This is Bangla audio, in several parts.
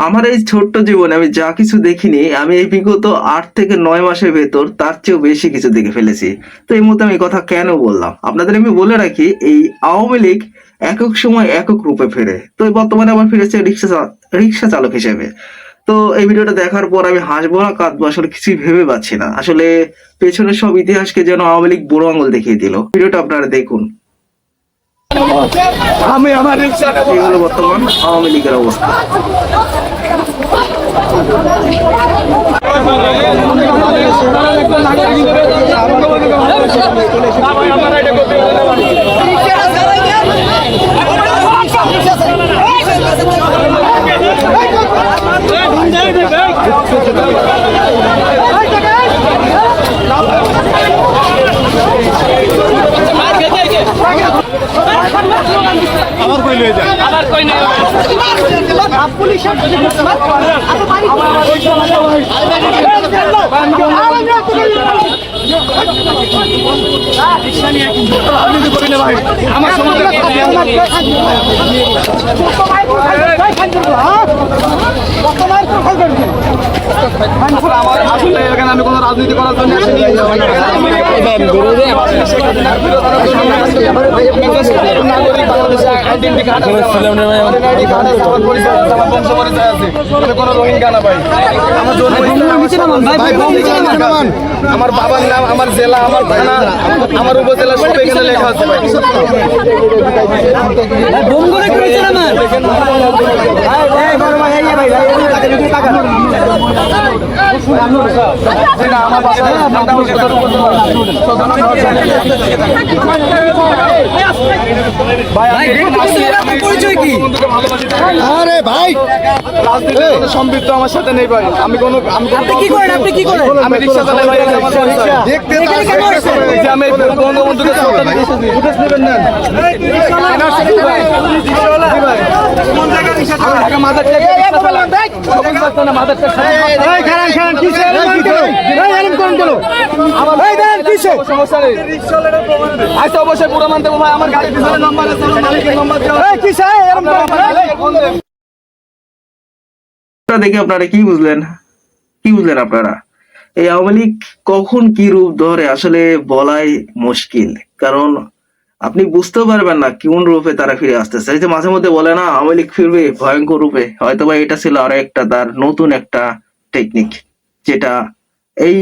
আমার এই ছোট্ট জীবনে আমি যা কিছু দেখিনি, আমি এই বিগত 8 থেকে 9 মাসের ভেতর তার চেয়েও বেশি কিছু দেখে ফেলেছি। তো এই মুহূর্তে আমি এই কথা কেন বললাম আপনাদের, আমি বলে রাখি এই আওয়ামী লীগ একক সময় একক রূপে ফেরে। তো বর্তমানে আবার ফিরেছে রিক্সা চালক হিসেবে। তো এই ভিডিওটা দেখার পর আমি হাসবো না কাঁদবো আসলে কিছুই ভেবে পাচ্ছি না। আসলে পেছনের সব ইতিহাসকে যেন আওয়ামী লীগ বুড়ো আঙুল দেখিয়ে দিল। ভিডিওটা আপনারা দেখুন। আমি আমার রিক্সা এই হলো বর্তমান আওয়ামী লীগের অবস্থা। আমার কই লয়ে যায় আমার কই না পুলিশ আমার আসলে এখানে আমি কোনো রাজনীতি করার জন্য আসিনি। আমার বাবার নাম, আমার জেলা, আমার থানা, আমার উপজেলা সব এখানে লেখা আছে। আরে ভাই রাজনীতি সম্পৃক্ত আমার সাথে নেই ভাই। আমি কোনো আমি রিক্সা চালাই ভাই। আমি বঙ্গবন্ধুকে নেবেন না অবশ্যই পুরো মানতে ভাই। আমার গাড়ি পিছনে নাম্বার আছে, দেখে আপনারা কি বুঝলেন আপনারা? এই আওয়ামী লীগ কখন কি রূপ ধরে আসলে বলাই মুশকিল, কারণ আপনি বুঝতেও পারবেন না কোন রূপে তারা ফিরে আসতেছে। এই যে মাঝে মধ্যে বলে না আওয়ামী লীগ ফিরবে ভয়ঙ্কর রূপে, হয়তোবা এটা ছিল আরো একটা তার নতুন একটা টেকনিক, যেটা এই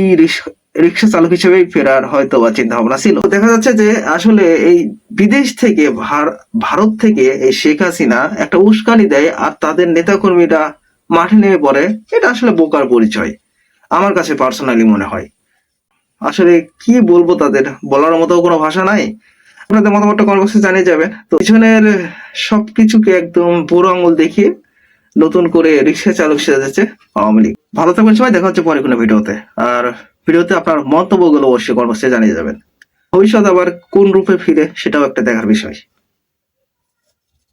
রিক্সা চালক হিসেবেই ফেরার হয়তোবা চিন্তা ভাবনা ছিল। দেখা যাচ্ছে যে আসলে এই বিদেশ থেকে ভারত থেকে এই শেখ হাসিনা একটা উস্কানি দেয় আর তাদের নেতাকর্মীরা মাঠে নেমে পড়ে। এটা আসলে বোকার পরিচয় আমার কাছে পার্সোনালি মনে হয়। আসলে কি বলবো, তাদের বলার মতো কোনো ভাষা নাই। আপনাদের মতামতটা কমেন্ট বক্সে জানিয়ে যাবেন। তো পিছনের সবকিছুকে একদম বুড়ো আঙুল দেখিয়ে নতুন করে রিক্সা চালক সেজেছে আওয়ামী লীগ। ভালো থাকবেন সবাই, দেখা হচ্ছে পরে কোনো ভিডিওতে। আর ভিডিওতে আপনার মন্তব্যগুলো অবশ্যই কমেন্ট বক্সে জানিয়ে যাবেন। ভবিষ্যৎ আবার কোন রূপে ফিরে সেটাও একটা দেখার বিষয়।